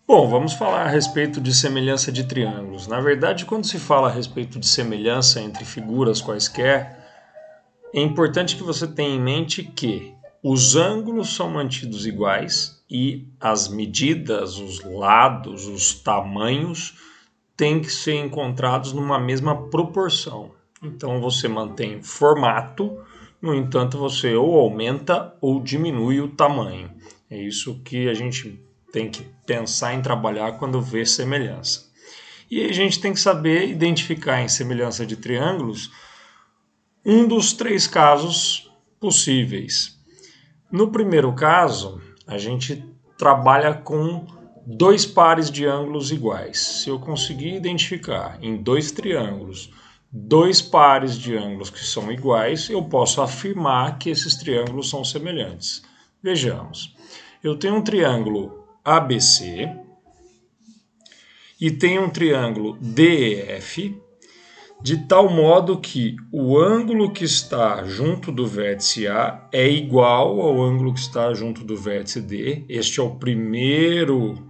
Bom, vamos falar a respeito de semelhança de triângulos. Na verdade, quando se fala a respeito de semelhança entre figuras quaisquer, é importante que você tenha em mente que os ângulos são mantidos iguais e as medidas, os lados, os tamanhos têm que ser encontrados numa mesma proporção. Então você mantém o formato, no entanto você ou aumenta ou diminui o tamanho. É isso que a gente tem que pensar em trabalhar quando vê semelhança. E a gente tem que saber identificar em semelhança de triângulos um dos três casos possíveis. No primeiro caso, a gente trabalha com dois pares de ângulos iguais. Se eu conseguir identificar em dois triângulos dois pares de ângulos que são iguais, eu posso afirmar que esses triângulos são semelhantes. Vejamos. Eu tenho um triângulo ABC e tenho um triângulo DEF, de tal modo que o ângulo que está junto do vértice A é igual ao ângulo que está junto do vértice D. Este é o primeiro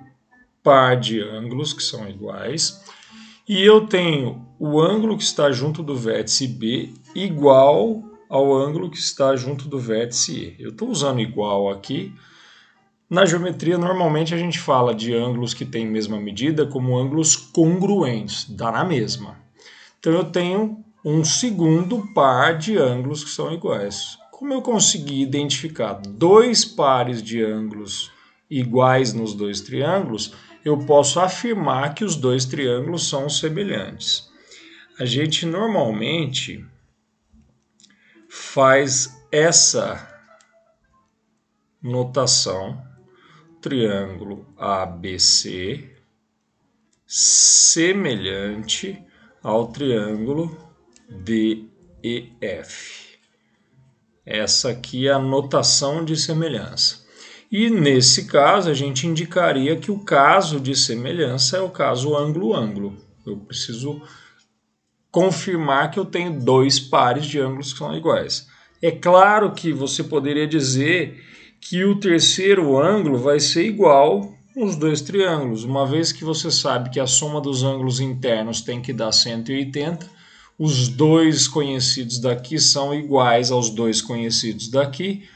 par de ângulos que são iguais. E eu tenho o ângulo que está junto do vértice B igual ao ângulo que está junto do vértice E. Eu estou usando igual aqui. Na geometria, normalmente a gente fala de ângulos que têm mesma medida como ângulos congruentes, dá na mesma. Então eu tenho um segundo par de ângulos que são iguais. Como eu consegui identificar dois pares de ângulos iguais nos dois triângulos, eu posso afirmar que os dois triângulos são semelhantes. A gente normalmente faz essa notação: triângulo ABC semelhante ao triângulo DEF. Essa aqui é a notação de semelhança. E nesse caso, a gente indicaria que o caso de semelhança é o caso ângulo-ângulo. Eu preciso confirmar que eu tenho dois pares de ângulos que são iguais. É claro que você poderia dizer que o terceiro ângulo vai ser igual os dois triângulos, uma vez que você sabe que a soma dos ângulos internos tem que dar 180, os dois conhecidos daqui são iguais aos dois conhecidos daqui,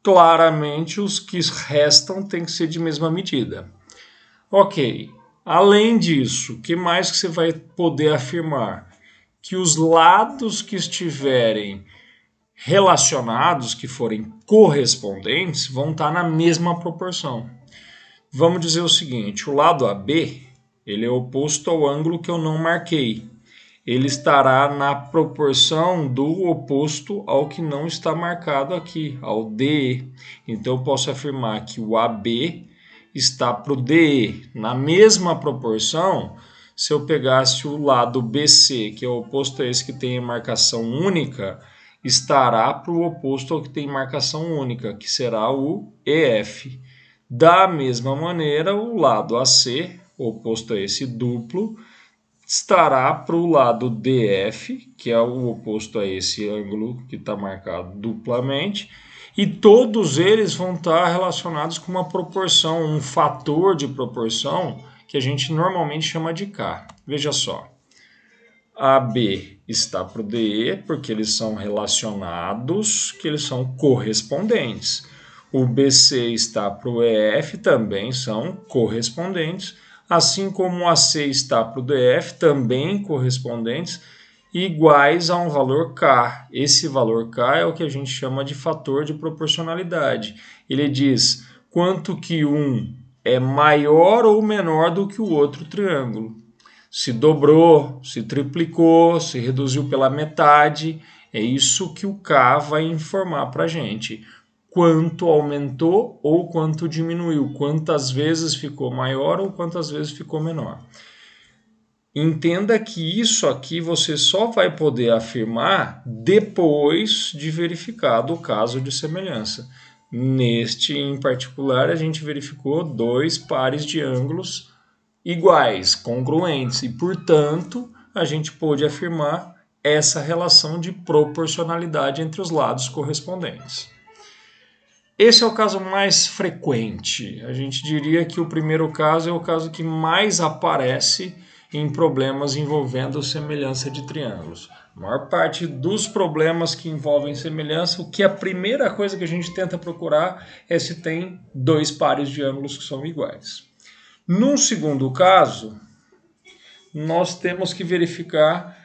claramente os que restam têm que ser de mesma medida. Ok, além disso, o que mais que você vai poder afirmar? Que os lados que estiverem relacionados, que forem correspondentes, vão estar na mesma proporção. Vamos dizer o seguinte: o lado AB ele é oposto ao ângulo que eu não marquei. Ele estará na proporção do oposto ao que não está marcado aqui, ao DE. Então eu posso afirmar que o AB está para o DE na mesma proporção. Se eu pegasse o lado BC, que é o oposto a esse que tem marcação única, estará para o oposto ao que tem marcação única, que será o EF. Da mesma maneira, o lado AC, oposto a esse duplo, estará para o lado DF, que é o oposto a esse ângulo que está marcado duplamente, e todos eles vão estar relacionados com uma proporção, um fator de proporção que a gente normalmente chama de K. Veja só, AB está para o DE porque eles são relacionados, que eles são correspondentes. O BC está para o EF, também são correspondentes, assim como o AC está para o DF, também correspondentes, iguais a um valor K. Esse valor K é o que a gente chama de fator de proporcionalidade. Ele diz quanto que um é maior ou menor do que o outro triângulo. Se dobrou, se triplicou, se reduziu pela metade, é isso que o K vai informar para a gente. Quanto aumentou ou quanto diminuiu, quantas vezes ficou maior ou quantas vezes ficou menor. Entenda que isso aqui você só vai poder afirmar depois de verificado o caso de semelhança. Neste em particular, a gente verificou dois pares de ângulos iguais, congruentes, e, portanto, a gente pôde afirmar essa relação de proporcionalidade entre os lados correspondentes. Esse é o caso mais frequente. A gente diria que o primeiro caso é o caso que mais aparece em problemas envolvendo semelhança de triângulos. A maior parte dos problemas que envolvem semelhança, o que a primeira coisa que a gente tenta procurar é se tem dois pares de ângulos que são iguais. Num segundo caso, nós temos que verificar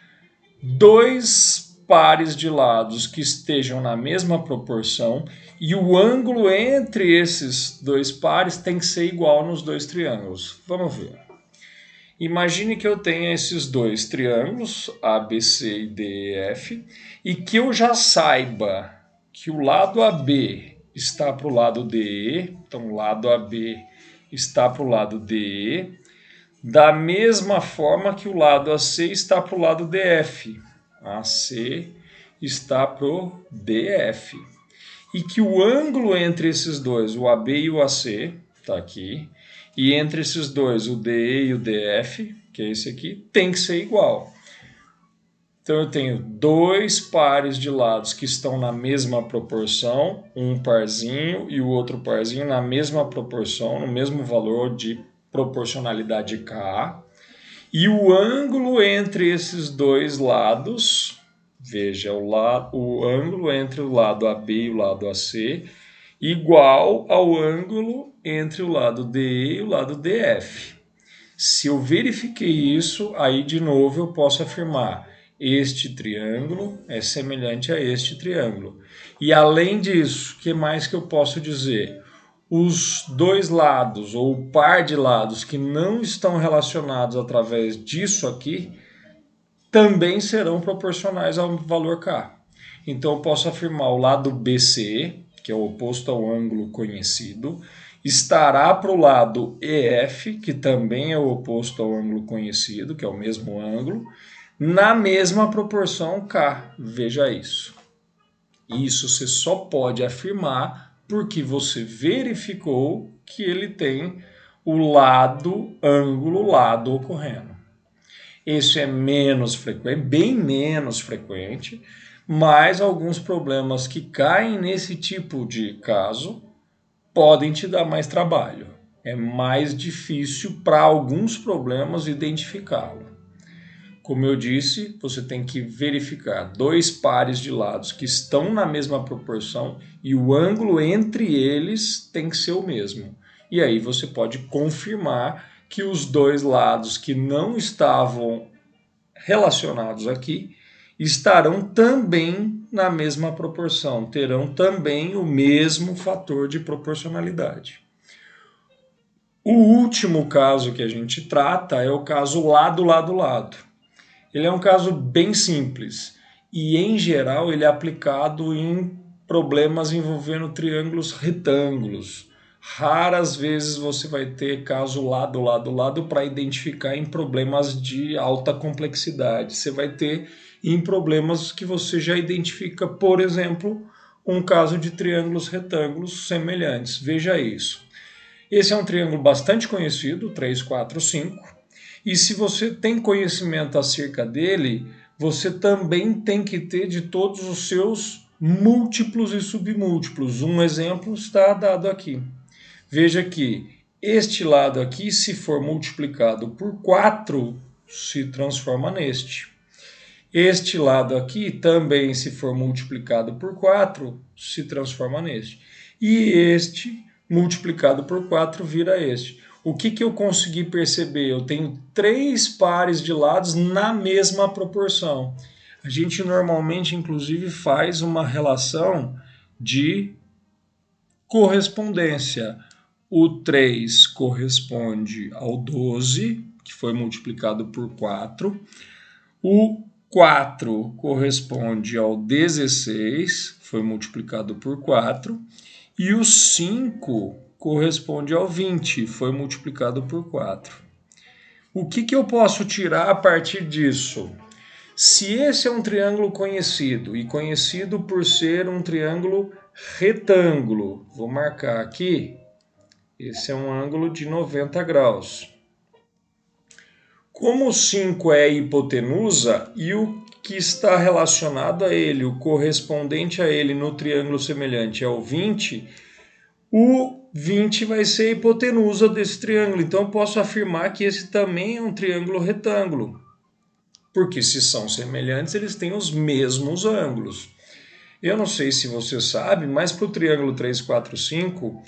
dois pares de lados que estejam na mesma proporção e o ângulo entre esses dois pares tem que ser igual nos dois triângulos. Vamos ver. Imagine que eu tenha esses dois triângulos, ABC e DEF, e que eu já saiba que o lado AB está para o lado DE, então o lado AB está para o lado DE, da mesma forma que o lado AC está para o lado DF. AC está para o DF. E que o ângulo entre esses dois, o AB e o AC, está aqui, e entre esses dois, o DE e o DF, que é esse aqui, tem que ser igual. Então eu tenho dois pares de lados que estão na mesma proporção, um parzinho e o outro parzinho na mesma proporção, no mesmo valor de proporcionalidade K. E o ângulo entre esses dois lados, veja, o ângulo entre o lado AB e o lado AC, igual ao ângulo entre o lado DE e o lado DF. Se eu verifiquei isso, aí de novo eu posso afirmar este triângulo é semelhante a este triângulo. E além disso, o que mais que eu posso dizer? Os dois lados, ou o par de lados que não estão relacionados através disso aqui, também serão proporcionais ao valor K. Então eu posso afirmar o lado BC, que é o oposto ao ângulo conhecido, estará para o lado EF, que também é o oposto ao ângulo conhecido, que é o mesmo ângulo, na mesma proporção K. Veja isso. Isso você só pode afirmar porque você verificou que ele tem o lado, ângulo, lado ocorrendo. Isso é menos frequente, bem menos frequente, mas alguns problemas que caem nesse tipo de caso podem te dar mais trabalho. É mais difícil para alguns problemas identificá-lo. Como eu disse, você tem que verificar dois pares de lados que estão na mesma proporção e o ângulo entre eles tem que ser o mesmo. E aí você pode confirmar que os dois lados que não estavam relacionados aqui estarão também na mesma proporção, terão também o mesmo fator de proporcionalidade. O último caso que a gente trata é o caso lado, lado, lado. Ele é um caso bem simples e, em geral, ele é aplicado em problemas envolvendo triângulos retângulos. Raras vezes você vai ter caso lado, lado, lado para identificar em problemas de alta complexidade. Você vai ter em problemas que você já identifica, por exemplo, um caso de triângulos retângulos semelhantes. Veja isso. Esse é um triângulo bastante conhecido, 3, 4, 5. E se você tem conhecimento acerca dele, você também tem que ter de todos os seus múltiplos e submúltiplos. Um exemplo está dado aqui. Veja que este lado aqui, se for multiplicado por 4, se transforma neste. Este lado aqui também, se for multiplicado por 4, se transforma neste. E este, multiplicado por 4, vira este. O que eu consegui perceber? Eu tenho três pares de lados na mesma proporção. A gente normalmente, inclusive, faz uma relação de correspondência. O 3 corresponde ao 12, que foi multiplicado por 4. O 4 corresponde ao 16, foi multiplicado por 4. E o 5 corresponde ao 20, foi multiplicado por 4. O que eu posso tirar a partir disso? Se esse é um triângulo conhecido, e conhecido por ser um triângulo retângulo, vou marcar aqui, esse é um ângulo de 90 graus. Como o 5 é hipotenusa e o que está relacionado a ele, o correspondente a ele no triângulo semelhante é o 20, O 20 vai ser a hipotenusa desse triângulo, então eu posso afirmar que esse também é um triângulo retângulo, porque se são semelhantes, eles têm os mesmos ângulos. Eu não sei se você sabe, mas para o triângulo 3, 4, 5,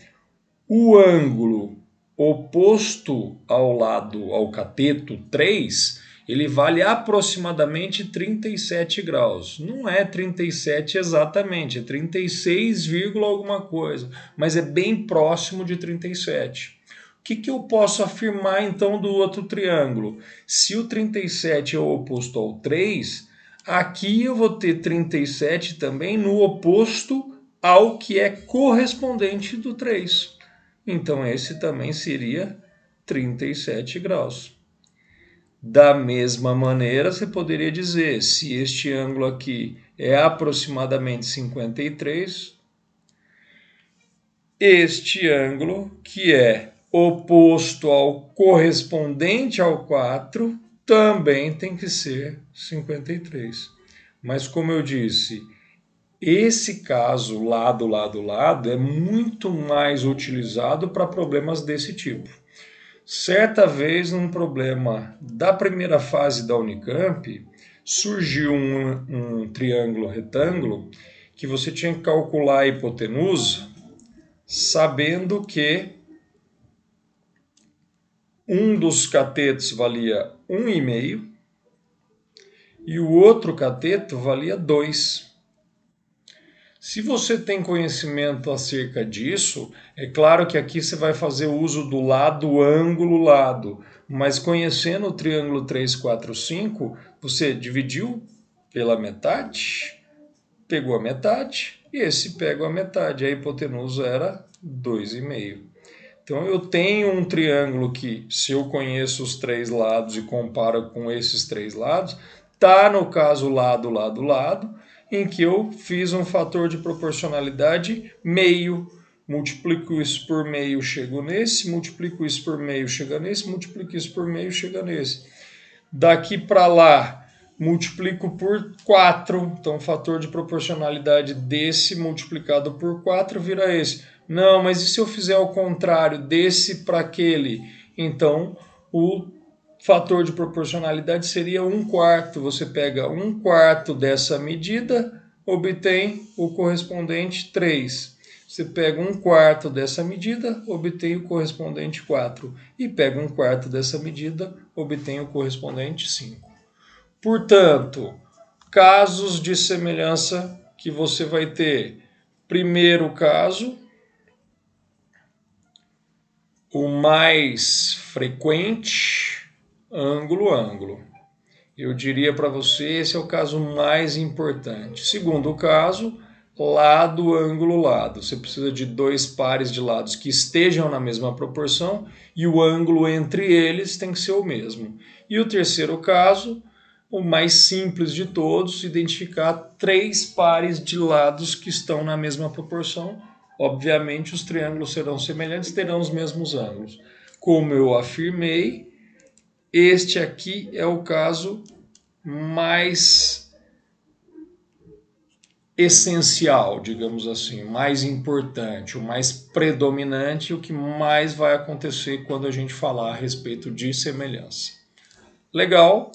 o ângulo oposto ao cateto 3, ele vale aproximadamente 37 graus. Não é 37 exatamente, é 36, alguma coisa, mas é bem próximo de 37. O que eu posso afirmar então do outro triângulo? Se o 37 é o oposto ao 3, aqui eu vou ter 37 também no oposto ao que é correspondente do 3. Então esse também seria 37 graus. Da mesma maneira, você poderia dizer, se este ângulo aqui é aproximadamente 53, este ângulo, que é oposto ao correspondente ao 4, também tem que ser 53. Mas como eu disse, esse caso lado, lado, lado é muito mais utilizado para problemas desse tipo. Certa vez, num problema da primeira fase da Unicamp, surgiu um triângulo retângulo que você tinha que calcular a hipotenusa, sabendo que um dos catetos valia 1,5 e o outro cateto valia 2. Se você tem conhecimento acerca disso, é claro que aqui você vai fazer uso do lado, ângulo, lado, mas conhecendo o triângulo 3, 4, 5, você dividiu pela metade, pegou a metade, e esse pega a metade, a hipotenusa era 2,5. Então eu tenho um triângulo que, se eu conheço os três lados e comparo com esses três lados, está no caso lado, lado, lado, em que eu fiz um fator de proporcionalidade meio, multiplico isso por meio, chego nesse, multiplico isso por meio, chega nesse, multiplico isso por meio, chega nesse. Daqui para lá, multiplico por 4, então o fator de proporcionalidade desse multiplicado por 4 vira esse. Não, mas e se eu fizer ao contrário, desse para aquele? Então, o fator de proporcionalidade seria 1/4. Você pega 1/4 dessa medida, obtém o correspondente 3. Você pega 1/4 dessa medida, obtém o correspondente 4. E pega 1/4 dessa medida, obtém o correspondente 5. Portanto, casos de semelhança que você vai ter. Primeiro caso, o mais frequente, ângulo, ângulo. Eu diria para você, esse é o caso mais importante. Segundo caso, lado, ângulo, lado. Você precisa de dois pares de lados que estejam na mesma proporção e o ângulo entre eles tem que ser o mesmo. E o terceiro caso, o mais simples de todos, identificar três pares de lados que estão na mesma proporção. Obviamente, os triângulos serão semelhantes, terão os mesmos ângulos. Como eu afirmei, este aqui é o caso mais essencial, digamos assim, mais importante, o mais predominante, o que mais vai acontecer quando a gente falar a respeito de semelhança. Legal?